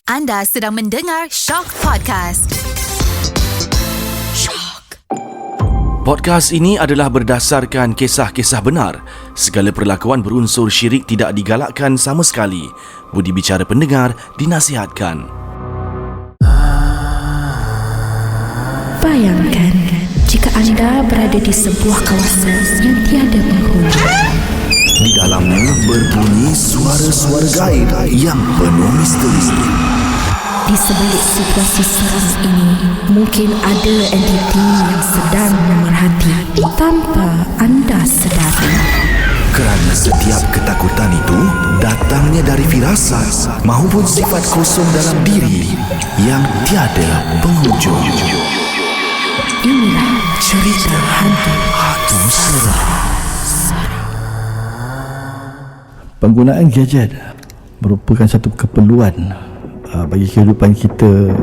Anda sedang mendengar Shock Podcast. Shock. Podcast ini adalah berdasarkan kisah-kisah benar. Segala perlakuan berunsur syirik tidak digalakkan sama sekali. Budi bicara pendengar dinasihatkan. Bayangkan jika anda berada di sebuah kawasan yang tiada penghuni. Di dalamnya berbunyi suara-suara gaib yang penuh misteri. Di sebalik situasi seram ini, mungkin ada entiti yang sedang memerhati tanpa anda sedari. Kerana setiap ketakutan itu datangnya dari firasat maupun sifat kosong dalam diri yang tiada penghujung. Inilah cerita hantu seram. Penggunaan gadget merupakan satu keperluan bagi kehidupan kita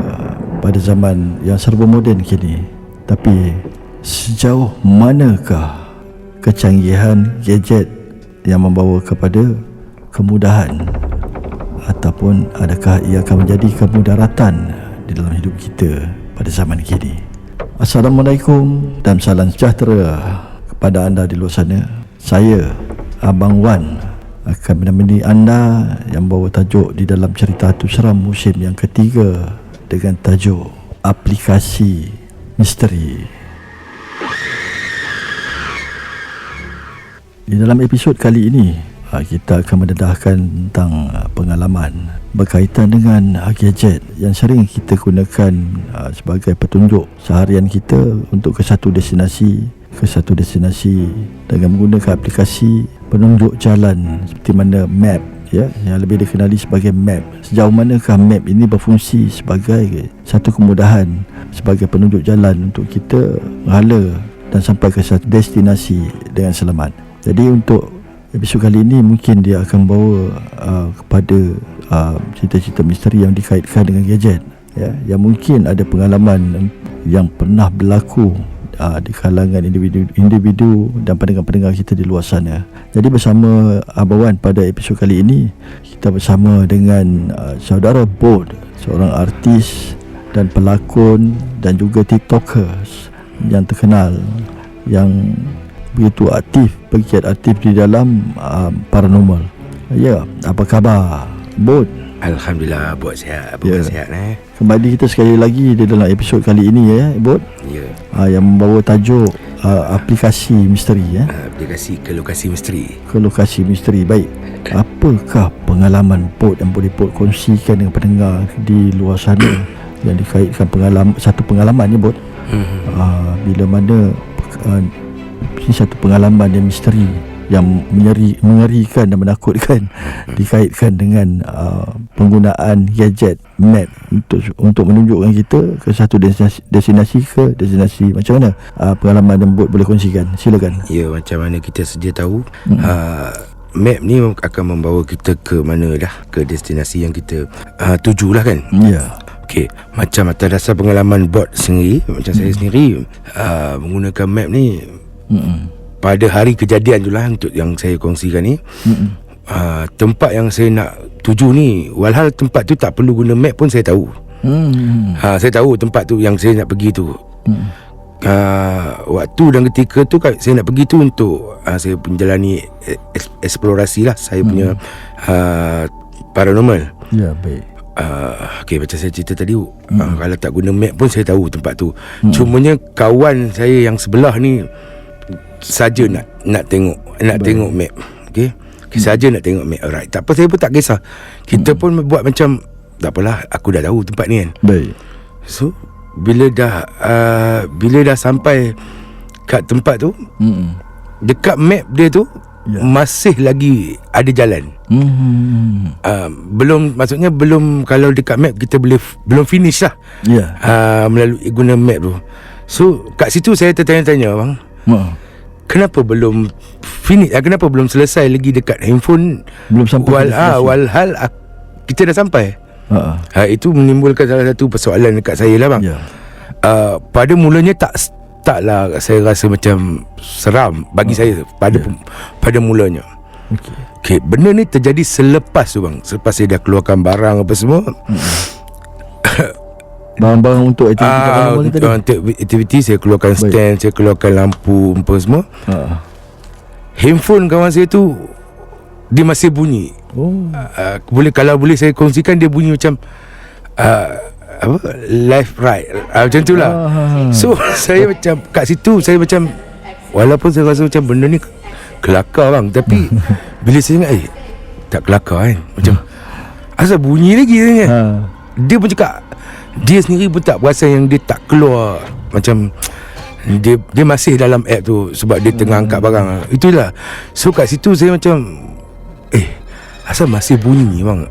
pada zaman yang serba moden kini. Tapi sejauh manakah kecanggihan gadget yang membawa kepada kemudahan, ataupun adakah ia akan menjadi kemudaratan di dalam hidup kita pada zaman kini? Assalamualaikum dan salam sejahtera kepada anda di luar sana. Saya Abang Wan akan menemani anda yang bawa tajuk di dalam cerita hantu seram musim yang ketiga dengan tajuk Aplikasi Misteri. Di dalam episod kali ini, kita akan mendedahkan tentang pengalaman berkaitan dengan gadget yang sering kita gunakan sebagai petunjuk seharian kita untuk ke satu destinasi dengan menggunakan aplikasi penunjuk jalan seperti mana map, ya, yang lebih dikenali sebagai map. Sejauh manakah map ini berfungsi sebagai satu kemudahan sebagai penunjuk jalan untuk kita menghala dan sampai ke satu destinasi dengan selamat. Jadi untuk episod kali ini mungkin dia akan bawa kepada cerita-cerita misteri yang dikaitkan dengan gadget, ya, yang mungkin ada pengalaman yang pernah berlaku di kalangan individu dan pendengar-pendengar kita di luar sana. Jadi bersama Abang Wan pada episod kali ini, kita bersama dengan saudara Bod, seorang artis dan pelakon dan juga tiktokers yang terkenal, yang begitu aktif, bergiat aktif di dalam paranormal. Ya, apa khabar Bod? Alhamdulillah, buat sihat. Bukan sihat Kembali kita sekali lagi di dalam episod kali ini, ya Bod. Ya. Yang membawa tajuk aplikasi misteri, ya. Aplikasi ke lokasi misteri. Ke lokasi misteri. Baik. Apakah pengalaman Bod yang boleh Bod kongsikan dengan pendengar di luar sana yang dikaitkan satu pengalaman, ya Bod? Bila mana ini satu pengalaman yang misteri, yang mengerikan dan menakutkan dikaitkan dengan penggunaan gadget map untuk menunjukkan kita ke satu destinasi ke destinasi. Macam mana pengalaman yang boleh kongsikan? Silakan. Ya, macam mana kita sedia tahu, map ni akan membawa kita ke mana dah, ke destinasi yang kita tuju lah kan. Ya. Okey, macam atas dasar pengalaman bot sendiri, macam saya sendiri menggunakan map ni pada hari kejadian tu lah untuk yang saya kongsikan ni. Tempat yang saya nak tuju ni, walhal tempat tu tak perlu guna map pun saya tahu. Saya tahu tempat tu yang saya nak pergi tu. Waktu dan ketika tu saya nak pergi tu untuk saya menjalani eksplorasi lah saya punya paranormal. Ya, baik. Okay, macam saya cerita tadi, kalau tak guna map pun saya tahu tempat tu. Cumanya kawan saya yang sebelah ni saja nak tengok map. Okey, saja nak tengok map. Alright, tak apa, saya pun tak kisah. Kita pun buat macam tak apalah, aku dah tahu tempat ni kan. Baik. So bila dah sampai kat tempat tu, dekat map dia tu masih lagi ada jalan. Maksudnya belum, kalau dekat map kita belum finish lah. Melalui guna map tu. So kat situ saya tertanya-tanya, bang, kenapa belum finish? Kenapa belum selesai lagi dekat handphone? Belum sampai walhal kita dah sampai. Itu menimbulkan salah satu persoalan dekat saya lah, bang. Pada mulanya taklah saya rasa macam seram bagi saya pada mulanya. Okay, benda ni terjadi selepas tu, bang. Selepas saya dah keluarkan barang apa semua. Barang-barang untuk aktiviti kat dalam mall ni tadi. Untuk aktiviti saya keluarkan stand, saya keluarkan lampu apa semua. Handphone kawan saya tu dia masih bunyi. Kalau boleh saya kongsikan, dia bunyi macam left right, macam tu lah. So saya macam kat situ, saya macam, walaupun saya rasa macam benda ni kelakar bang, tapi bila saya ingat tak kelakar kan, macam asal bunyi lagi kan. Dia pun cakap dia sendiri pun tak perasan yang dia tak keluar, macam dia masih dalam app tu sebab dia tengah angkat barang. Itulah. So kat situ saya macam asal masih bunyi bang.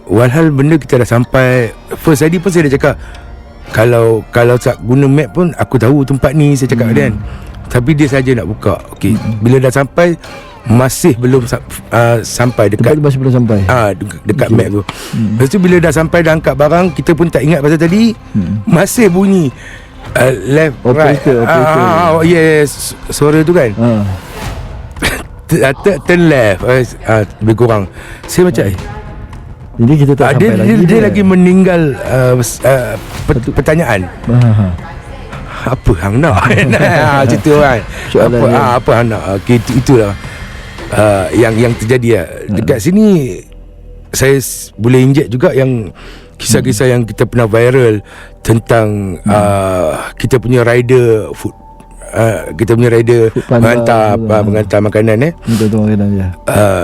Walhal benda kita dah sampai. First tadi pun saya dah cakap, Kalau tak guna map pun aku tahu tempat ni, saya cakap dia kan. Tapi dia saja nak buka. Okey, bila dah sampai masih belum sampai dekat, tempat masih belum sampai. Dekat map tu. Lepas tu bila dah sampai, dah angkat barang, kita pun tak ingat pasal tadi masih bunyi left operator. Yes, suara tu kan. Turn left, lebih kurang. Saya macam jadi kita tak sampai lagi. Dia lagi meninggal pertanyaan. Apa hang nak? Cerita kan. Apa hang nak? Okay, itulah yang terjadi lah. Dekat sini saya boleh inject juga yang kisah-kisah yang kita pernah viral tentang kita punya rider food. Kita punya rider mengantar makanan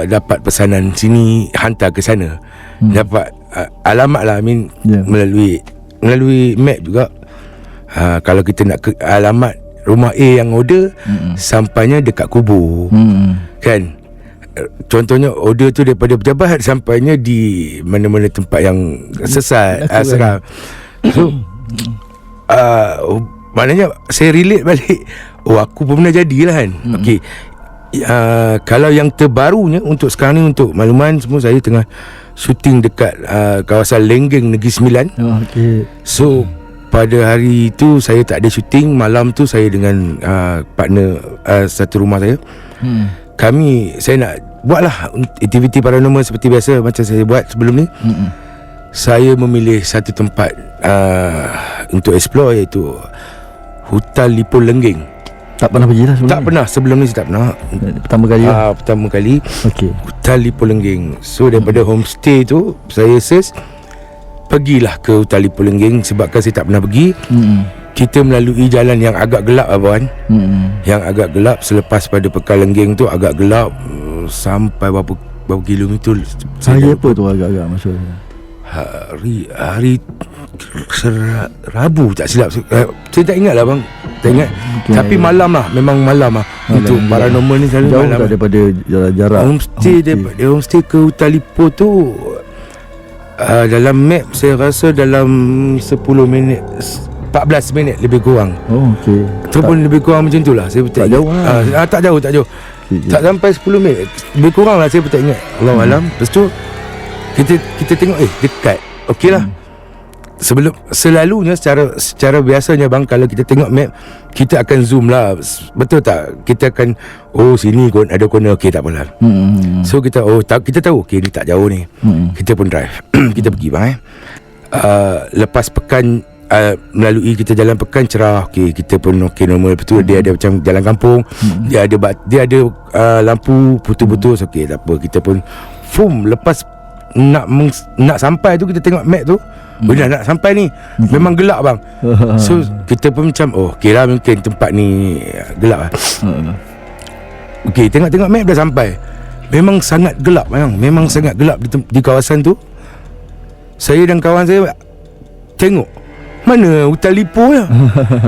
dapat pesanan sini, hantar ke sana. Dapat alamat lah, melalui map juga. Kalau kita nak ke alamat rumah A yang order, sampainya dekat kubur. Kan, contohnya order tu daripada pejabat, sampainya di mana-mana tempat yang sesat, seram. So maknanya saya relate balik, aku pun pernah jadilah kan. Okey, kalau yang terbarunya untuk sekarang ni, untuk makluman semua, saya tengah shooting dekat kawasan Lenggeng, Negeri Sembilan. So pada hari tu saya tak ada shooting. Malam tu saya dengan partner satu rumah saya. Saya nak buatlah aktiviti paranormal seperti biasa macam saya buat sebelum ni. Saya memilih satu tempat untuk explore, iaitu Hutan Lipul Lenggeng. Tak pernah pergi lah sebelum Tak pernah, sebelum ni saya tak pernah. Pertama kali Pertama kali. Okey. Hutan Lipul Lenggeng. So daripada homestay tu, saya search, pergilah ke Hutan Lipul Lenggeng. Sebabkan saya tak pernah pergi. Kita melalui jalan yang agak gelap abang. Yang agak gelap. Selepas pada Pekan Lenggeng tu agak gelap. Sampai berapa kilometer. Hari apa tu agak-agak maksudnya? Hari Rabu tak silap. Saya tak ingat lah bang. Tak ingat. Tapi malam lah. Memang malam lah. Untuk paranormal ni selalu jauh malam. Jauh daripada jarak Homestay daripada homestay ke Hutan Lipul tu, dalam map saya rasa dalam 10 minit 14 minit lebih kurang. Okey. Tu pun lebih kurang macam tu lah. Saya tak jauh lah. Tak jauh. Tak sampai 10 minit. Lebih kurang lah, saya pun tak ingat. Allahualam. Lepas tu kita tengok dekat. Okey lah. Selalunya secara biasanya bang, kalau kita tengok map, kita akan zoom lah. Betul tak? Kita akan sini ada corner. Okey, tak apalah. So kita kita tahu okey, ni tak jauh ni. Kita pun drive. Kita pergi bang. Lepas pekan, melalui kita jalan pekan cerah. Okey, kita pun okey normal. Betul, dia ada macam jalan kampung. Dia ada lampu putus-putus. Okey, tak apa. Kita pun lepas nak sampai tu, kita tengok map tu, dah nak sampai ni. Memang gelap bang. So kita pun macam okey lah, mungkin tempat ni gelap lah. Okey, tengok map dah sampai. Memang sangat gelap bang. Memang sangat gelap di kawasan tu. Saya dan kawan saya tengok mana Hutan Lipul ya.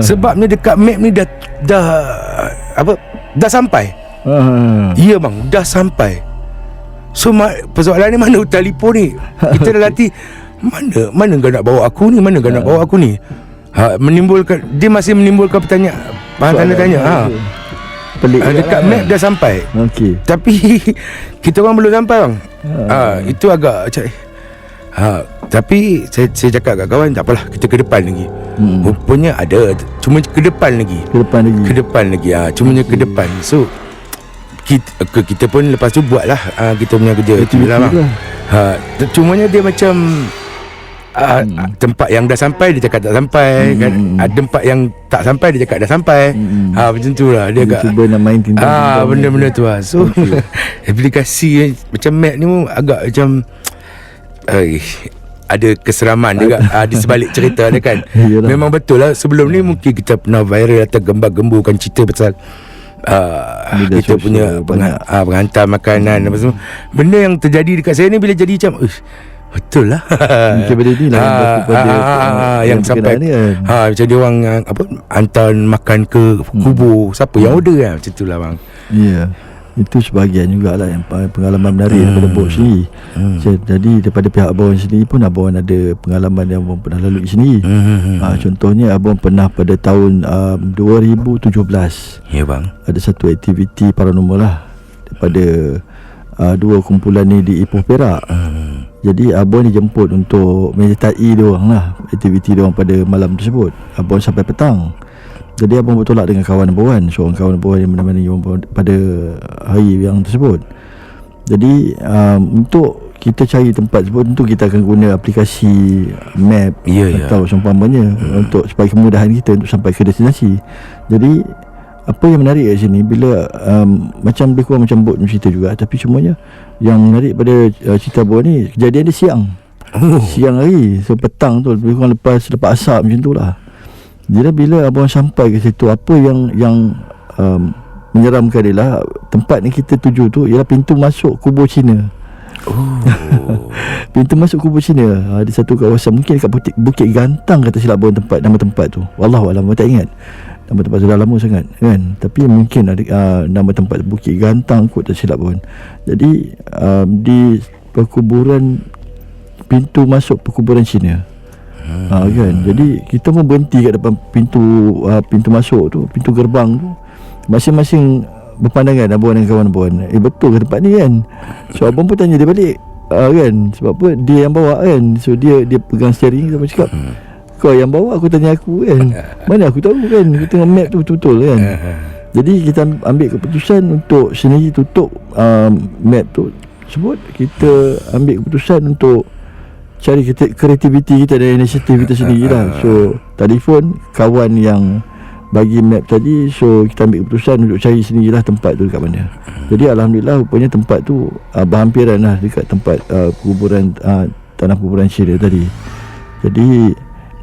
Sebabnya dekat map ni dah sampai. Ya bang, dah sampai. So persoalan ni, mana Hutan Lipul ni? Kita dah latih. Mana kau nak bawa aku ni? Mana kau nak bawa aku ni? Dia masih menimbulkan tanda tanya. Pelik dekat map dah sampai. Okey. Tapi kita orang belum sampai bang. Itu agak macam tapi saya cakap kat kawan, tak apalah, kita ke depan lagi. Rupanya ada, cuma ke depan lagi. Cumanya ke depan. So kita pun lepas tu buatlah kita punya kerja. Itulah bang. Cumanya dia macam tempat yang dah sampai dia cakap tak sampai kan. Ada tempat yang tak sampai dia cakap dah sampai. Macam tu lah dia agak cuba nak main timbang-timbang benda-benda tu lah. So aplikasi macam map ni pun agak macam ada keseraman juga di sebalik cerita dia kan. Memang betul lah. Sebelum ni mungkin kita pernah viral atau gembar-gemburkan cerita pasal kita punya penghantar makanan apa semua. Benda yang terjadi dekat saya ni bila jadi macam betul lah. Mungkin benda ni lah yang sampai macam dia orang hantar makan ke kubur. Siapa yang order kan. Macam tu lah bang. Ya, itu sebahagian jugalah yang pengalaman menarik daripada Abang sendiri. Jadi daripada pihak Abang sendiri pun Abang ada pengalaman yang Abang pernah lalui sendiri. Contohnya Abang pernah pada tahun 2017. Ya bang. Ada satu aktiviti paranormal lah daripada dua kumpulan ni di Ipoh Perak. Jadi Abang dijemput untuk menyertai diorang lah, aktiviti diorang pada malam tersebut. Abang sampai petang. Jadi Abang bertolak dengan kawan Abang, seorang kawan Abang yang menemani Abang pada hari yang tersebut. Jadi untuk kita cari tempat tersebut, tentu kita akan guna aplikasi map atau seumpamanya untuk supaya kemudahan kita untuk sampai ke destinasi. Jadi apa yang menarik kat sini bila macam lebih kurang macam bot cerita juga, tapi cumanya yang menarik pada cerita Abang ni kejadian dia siang. Siang hari, so petang tu lebih kurang lepas asar macam tu lah. Jadi bila Abang sampai ke situ, apa yang menyeramkan dia lah, tempat ni kita tuju tu ialah pintu masuk kubur Cina. Pintu masuk kubur Cina di satu kawasan, mungkin dekat Bukit Gantang kata silap Abang nama tempat tu. Wallahualam, Abang tak ingat nama tempat tu, dah lama sangat kan. Tapi mungkin ada nama tempat Bukit Gantang kot tak silap Abang. Jadi di perkuburan, pintu masuk perkuburan Cina. Kan. Jadi kita pun berhenti kat depan pintu masuk tu, pintu gerbang tu. Masing-masing berpandangan Abang dengan kawan Abang, betul ke tempat ni kan. So Abang pun tanya dia balik kan, sebab apa dia yang bawa kan. So dia pegang steering, Abang cakap, kau yang bawa, aku tanya aku kan. Mana aku tahu kan, aku tengok map tu betul-betul kan. Jadi kita ambil keputusan untuk sendiri tutup map tu sebut. Kita ambil keputusan untuk cari kreativiti kita dan inisiatif kita sendiri lah. So telefon kawan yang bagi map tadi, so kita ambil keputusan untuk cari sendirilah tempat tu dekat mana. Jadi Alhamdulillah rupanya tempat tu berhampiran lah dekat tempat kuburan tanah kuburan Cina tadi. Jadi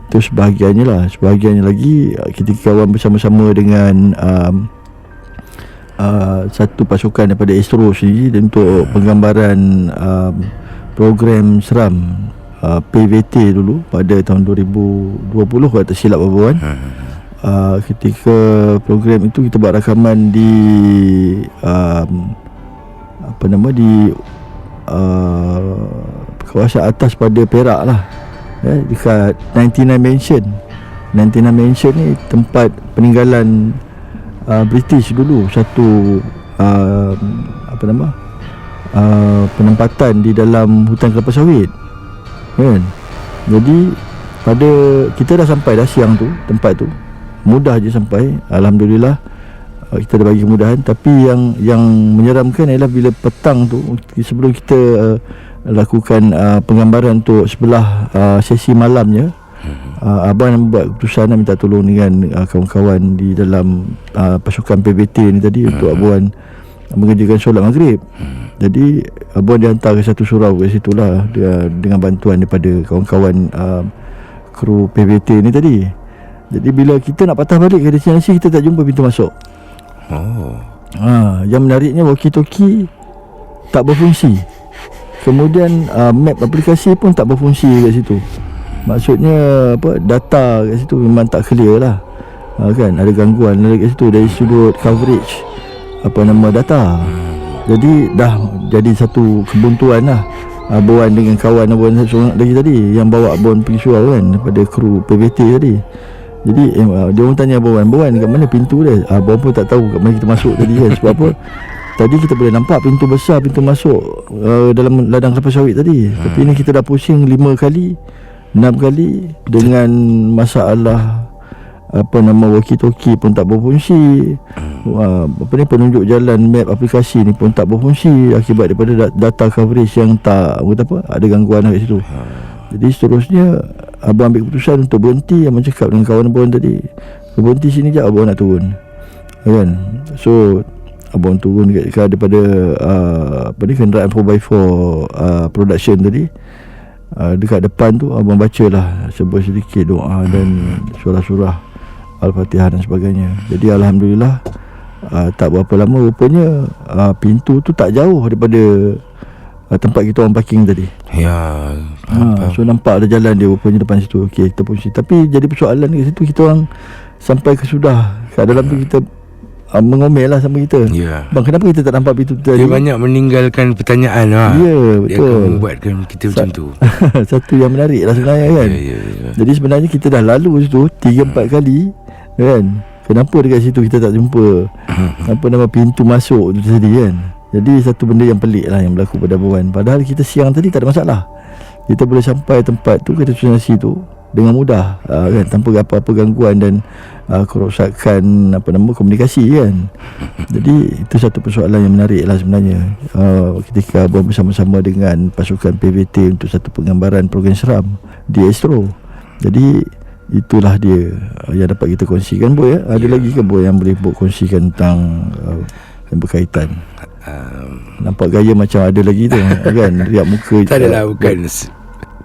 itu sebahagiannya lah. Sebahagiannya lagi kita kawan bersama-sama dengan satu pasukan daripada Astro sendiri untuk penggambaran program seram PVT dulu pada tahun 2020 kalau tak silap Abang. Ketika program itu kita buat rakaman di di kawasan atas pada Perak lah, dekat 99 Mansion. 99 Mansion ni tempat peninggalan British dulu, satu penempatan di dalam hutan kelapa sawit kan. Jadi pada kita dah sampai dah siang tu, tempat tu mudah je sampai, Alhamdulillah. Kita dah bagi kemudahan. Tapi yang menyeramkan ialah bila petang tu, sebelum kita lakukan penggambaran untuk sebelah sesi malamnya, Abang buat keputusan nak minta tolong dengan kawan-kawan di dalam pasukan PBT ni tadi untuk Abang mengerjakan solat maghrib. Jadi Abang dihantar ke satu surau kat situ lah, dengan bantuan daripada kawan-kawan kru PBT ni tadi. Jadi bila kita nak patah balik ke destinasi, kita tak jumpa pintu masuk. Yang menariknya walkie-talkie tak berfungsi. Kemudian map aplikasi pun tak berfungsi kat situ. Maksudnya data kat situ memang tak clear lah. Kan ada gangguan kat situ dari sudut coverage data. Jadi dah jadi satu kebuntuan lah. Abang dengan kawan Abang seorang lagi tadi yang bawa Abang pergi surau kan, daripada kru PBT tadi. Jadi dia orang tanya Abang kat mana pintu dia. Abang pun tak tahu kat mana kita masuk tadi kan. Sebab apa, tadi kita boleh nampak pintu besar, pintu masuk dalam ladang kelapa sawit tadi. Tapi ni kita dah pusing 5 kali 6 kali dengan masalah walkie-talkie pun tak berfungsi. Penunjuk jalan map aplikasi ni pun tak berfungsi akibat daripada data coverage yang tak ada gangguan kat situ. Jadi seterusnya abang ambil keputusan untuk berhenti. Abang cakap dengan kawan abang tadi, berhenti sini je, abang nak turun, kan. So abang turun daripada kenderaan 4x4 production tadi. Dekat depan tu abang bacalah sedikit doa dan surah-surah Al-Fatihah dan sebagainya. Jadi alhamdulillah, tak berapa lama rupanya pintu tu tak jauh daripada tempat kita orang parking tadi. Ya. So nampak ada jalan dia rupanya depan situ. Okey, kita pun tapi jadi persoalan kat situ, kita orang sampai ke sudah kat dalam tu kita mengomel lah sama kita. Bang, kenapa kita tak nampak pintu tadi? Dia banyak meninggalkan pertanyaan lah. Ya, betul. Dia akan membuatkan kita macam tu. Satu yang menarik lah sebenarnya, kan. Ya. Jadi sebenarnya kita dah lalu situ 3-4 kali, kan. Kenapa dekat situ kita tak jumpa apa nama pintu masuk tu tadi, kan. Jadi satu benda yang pelik lah yang berlaku pada Abawan. Padahal kita siang tadi tak ada masalah. Kita boleh sampai tempat tu, ke destinasi tu dengan mudah, kan, tanpa apa-apa gangguan dan kerosakan komunikasi, kan. Jadi itu satu persoalan yang menarik lah sebenarnya, ketika Abang bersama-sama dengan pasukan PVT untuk satu penggambaran program seram di Astro. Jadi itulah dia yang dapat kita kongsikan, Boy. Ada lagi ke, Boy, yang boleh kongsikan tentang yang berkaitan? Nampak gaya macam ada lagi tu, kan. Riak muka. Tak adalah, bukan.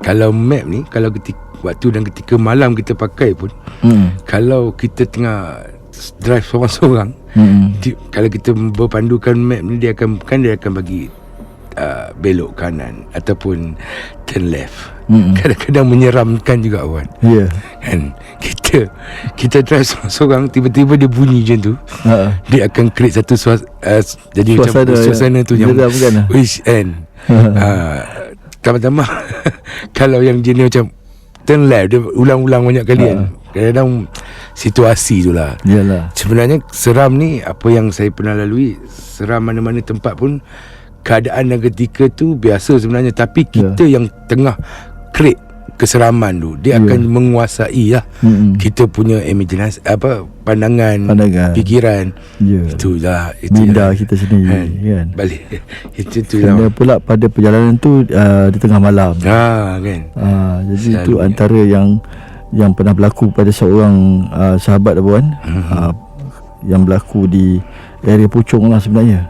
Kalau map ni, kalau waktu dan ketika malam kita pakai pun, kalau kita tengah drive seorang-seorang, kalau kita berpandukan map ni, dia akan bagi belok kanan ataupun turn left. Kadang-kadang menyeramkan juga, Wan. Ya. Kan kita drive seorang, tiba-tiba dia bunyi macam tu, dia akan create satu jadi suasana, macam suasana tu yang wish, kan. Tambah-tambah kalau yang jenis macam turn left, dia ulang-ulang banyak kali, kan. Kadang-kadang situasi tu lah. Yalah. Sebenarnya seram ni, apa yang saya pernah lalui, seram mana-mana tempat pun, keadaan dan ketika tu biasa sebenarnya. Tapi kita yang tengah create keseraman tu, dia akan menguasai lah kita punya imaginasi, pandangan, fikiran. Itulah minda kita sendiri, kan. Balik itu kena pula pada perjalanan tu di tengah malam, kan. Jadi itu antara yang pernah berlaku pada seorang sahabat Abang, yang berlaku di area Puchong lah sebenarnya.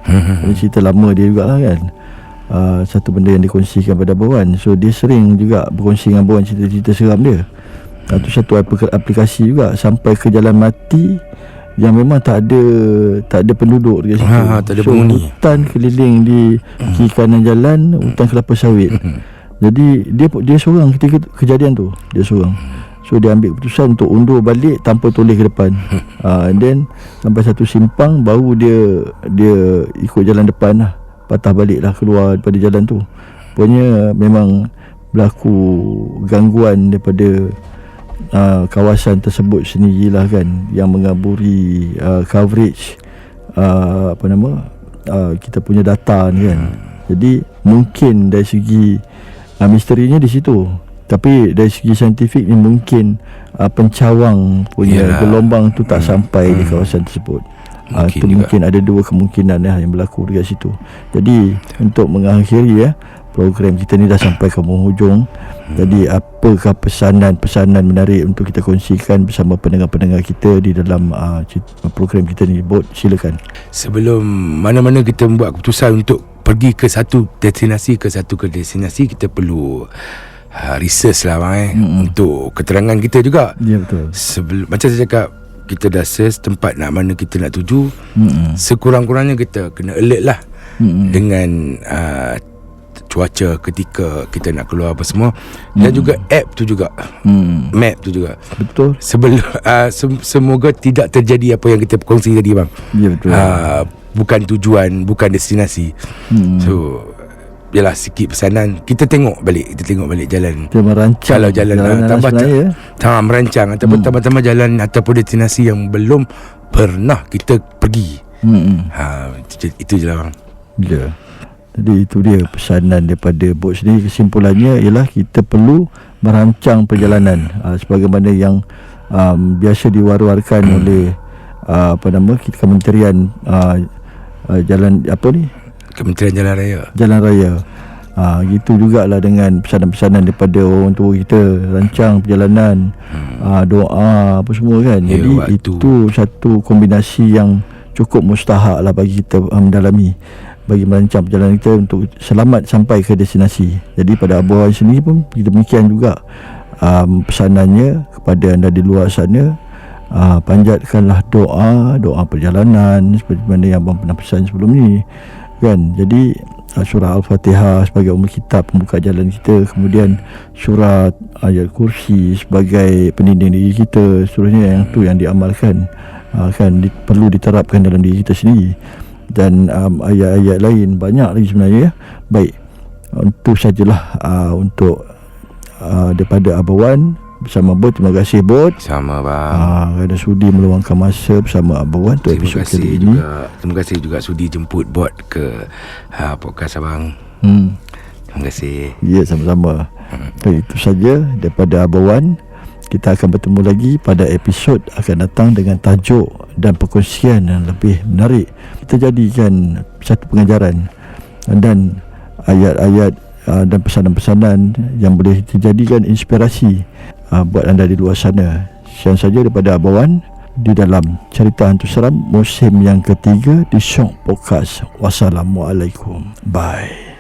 Cerita lama dia jugalah, kan. Satu benda yang dikongsikan pada Abang. So dia sering juga berkongsi dengan Abang cerita-cerita seram dia. Satu aplikasi juga sampai ke Jalan Mati yang memang tak ada penduduk dekat situ. Tak ada penghuni. Hutan keliling di kiri kanan jalan, hutan kelapa sawit. Jadi dia seorang ketika kejadian tu, dia seorang. So dia ambil keputusan untuk undur balik tanpa toleh ke depan. And then sampai satu simpang, baru dia ikut jalan depan lah, patah balik lah keluar daripada jalan tu. Pokoknya memang berlaku gangguan daripada kawasan tersebut sendirilah, kan, yang mengaburi coverage kita punya data ni, kan. Jadi mungkin dari segi misterinya di situ, tapi dari segi saintifik ni mungkin pencawang punya gelombang tu tak sampai di kawasan tersebut. Mungkin ada dua kemungkinan yang berlaku dekat situ. Jadi untuk mengakhiri program kita ni dah sampai ke penghujung. Jadi apakah pesanan-pesanan menarik untuk kita kongsikan bersama pendengar-pendengar kita di dalam program kita ni, Bot? Silakan. Sebelum mana-mana kita membuat keputusan untuk pergi ke satu destinasi kita perlu research lah, untuk keterangan kita juga. Ya, betul. Macam saya cakap, kita dah search tempat mana kita nak tuju. Sekurang-kurangnya kita kena alert lah dengan cuaca ketika kita nak keluar apa semua. Dan juga app tu juga, map tu juga. Betul. Sebelum semoga tidak terjadi apa yang kita kongsi tadi, bang. Ya, betul. Bukan tujuan, bukan destinasi. So yalah, sikit pesanan. Kita tengok balik jalan. Kita merancang. Kalau jalan merancang ataupun tambah-tambah jalan ataupun destinasi yang belum pernah kita pergi. Itu je lah, bang. Ya. Jadi itu dia pesanan daripada Bot sendiri. Kesimpulannya ialah kita perlu merancang perjalanan sebagaimana yang biasa diwar-warkan oleh Kementerian Jalan Kementerian Jalan Raya. Gitu jugalah dengan pesanan-pesanan daripada orang tua kita, rancang perjalanan, doa apa semua kan. Jadi itu satu kombinasi yang cukup mustahak lah bagi kita mendalami, bagi merancang perjalanan kita untuk selamat sampai ke destinasi. Jadi pada Abah sendiri pun kita demikian juga, pesanannya kepada anda di luar sana, panjatkanlah doa perjalanan seperti mana yang abang pernah pesan sebelum ni kan. Jadi surah Al-Fatihah sebagai umul kitab pembuka jalan kita, kemudian surat ayat kursi sebagai pendinding diri kita, seterusnya yang tu yang diamalkan, perlu diterapkan dalam diri kita sendiri. Dan ayat-ayat lain banyak lagi sebenarnya ya. Baik, untuk sajalah untuk daripada Abah Wan bersama Bot. Terima kasih Bot. Sama bang. Kerana sudi meluangkan masa bersama Abah Wan untuk episod kali ini. Terima kasih juga sudi jemput Bot ke podcast abang. Terima kasih. Ya, sama-sama. Itu saja daripada Abah Wan. Kita akan bertemu lagi pada episod akan datang dengan tajuk dan perkongsian yang lebih menarik. Kita jadikan satu pengajaran dan ayat-ayat dan pesanan-pesanan yang boleh dijadikan inspirasi buat anda di luar sana. Sekian saja daripada Abah Wan di dalam cerita hantu seram musim yang ketiga di Shock Podcast. Wassalamualaikum. Bye.